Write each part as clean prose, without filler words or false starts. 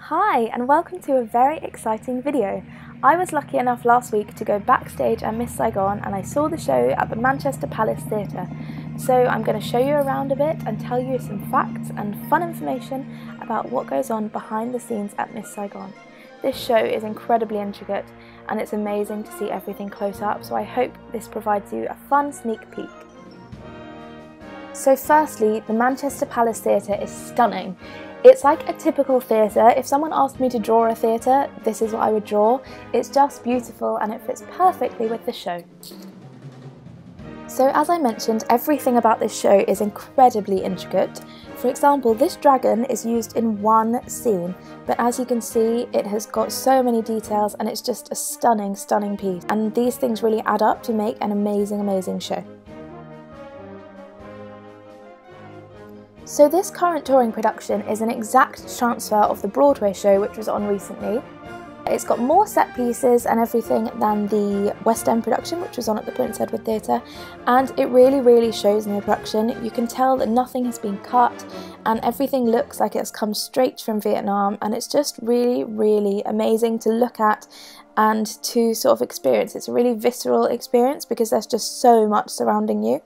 Hi and welcome to a very exciting video. I was lucky enough last week to go backstage at Miss Saigon and I saw the show at the Manchester Palace Theatre. So I'm going to show you around a bit and tell you some facts and fun information about what goes on behind the scenes at Miss Saigon. This show is incredibly intricate and it's amazing to see everything close up, so I hope this provides you a fun sneak peek. So firstly, the Manchester Palace Theatre is stunning. It's like a typical theatre. If someone asked me to draw a theatre, this is what I would draw. It's just beautiful and it fits perfectly with the show. So as I mentioned, everything about this show is incredibly intricate. For example, this dragon is used in one scene, but as you can see, it has got so many details and it's just a stunning, stunning piece. And these things really add up to make an amazing, amazing show. So this current touring production is an exact transfer of the Broadway show which was on recently. It's got more set pieces and everything than the West End production which was on at the Prince Edward Theatre, and it really shows in the production. You can tell that nothing has been cut and everything looks like it's come straight from Vietnam, and it's just really amazing to look at and to sort of experience. It's a really visceral experience because there's just so much surrounding you.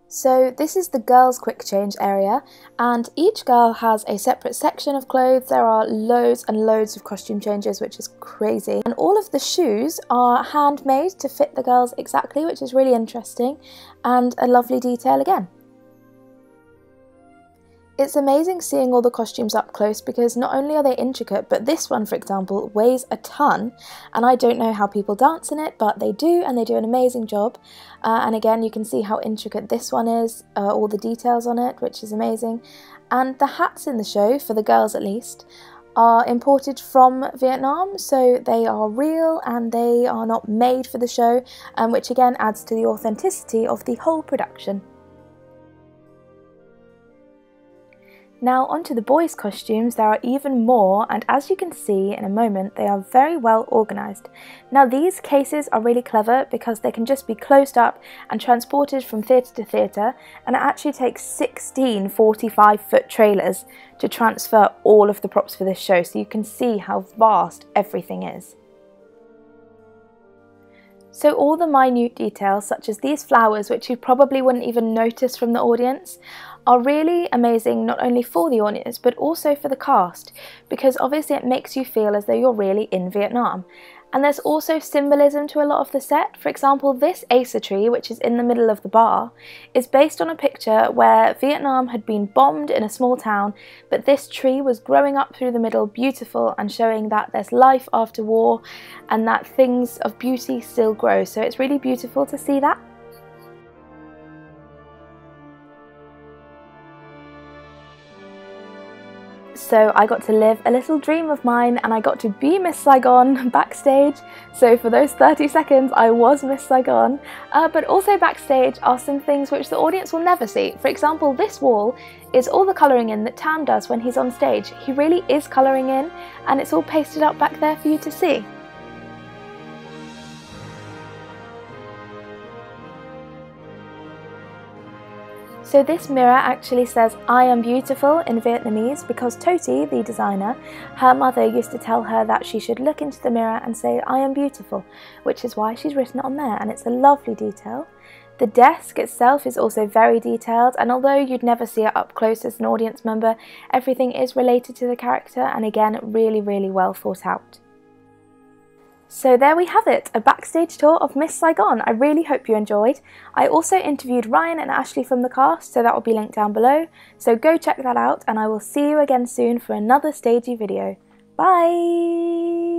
So this is the girls' quick change area, and each girl has a separate section of clothes. There are loads and loads of costume changes, which is crazy. And all of the shoes are handmade to fit the girls exactly, which is really interesting and a lovely detail again. It's amazing seeing all the costumes up close because not only are they intricate, but this one, for example, weighs a ton, and I don't know how people dance in it, but they do, and they do an amazing job. And again, you can see how intricate this one is, all the details on it, which is amazing. And the hats in the show, for the girls at least, are imported from Vietnam, so they are real and they are not made for the show, which again adds to the authenticity of the whole production. Now onto the boys' costumes. There are even more, and as you can see in a moment, they are very well organised. Now these cases are really clever because they can just be closed up and transported from theatre to theatre, and it actually takes 16 45-foot trailers to transfer all of the props for this show, so you can see how vast everything is. So all the minute details, such as these flowers, which you probably wouldn't even notice from the audience, are really amazing, not only for the audience but also for the cast, because obviously it makes you feel as though you're really in Vietnam. And there's also symbolism to a lot of the set. For example, this Acer tree, which is in the middle of the bar, is based on a picture where Vietnam had been bombed in a small town, but this tree was growing up through the middle, beautiful, and showing that there's life after war and that things of beauty still grow. So it's really beautiful to see that. So I got to live a little dream of mine and I got to be Miss Saigon backstage. So for those 30 seconds I was Miss Saigon, but also backstage are some things which the audience will never see. For example, this wall is all the colouring in that Tam does when he's on stage. He really is colouring in and it's all pasted up back there for you to see. So this mirror actually says "I am beautiful" in Vietnamese because Toti, the designer, her mother used to tell her that she should look into the mirror and say "I am beautiful," which is why she's written it on there, and it's a lovely detail. The desk itself is also very detailed, and although you'd never see it up close as an audience member, everything is related to the character and again really well thought out. So there we have it, a backstage tour of Miss Saigon. I really hope you enjoyed. I also interviewed Ryan and Ashley from the cast, so that will be linked down below. So go check that out and I will see you again soon for another stagey video. Bye!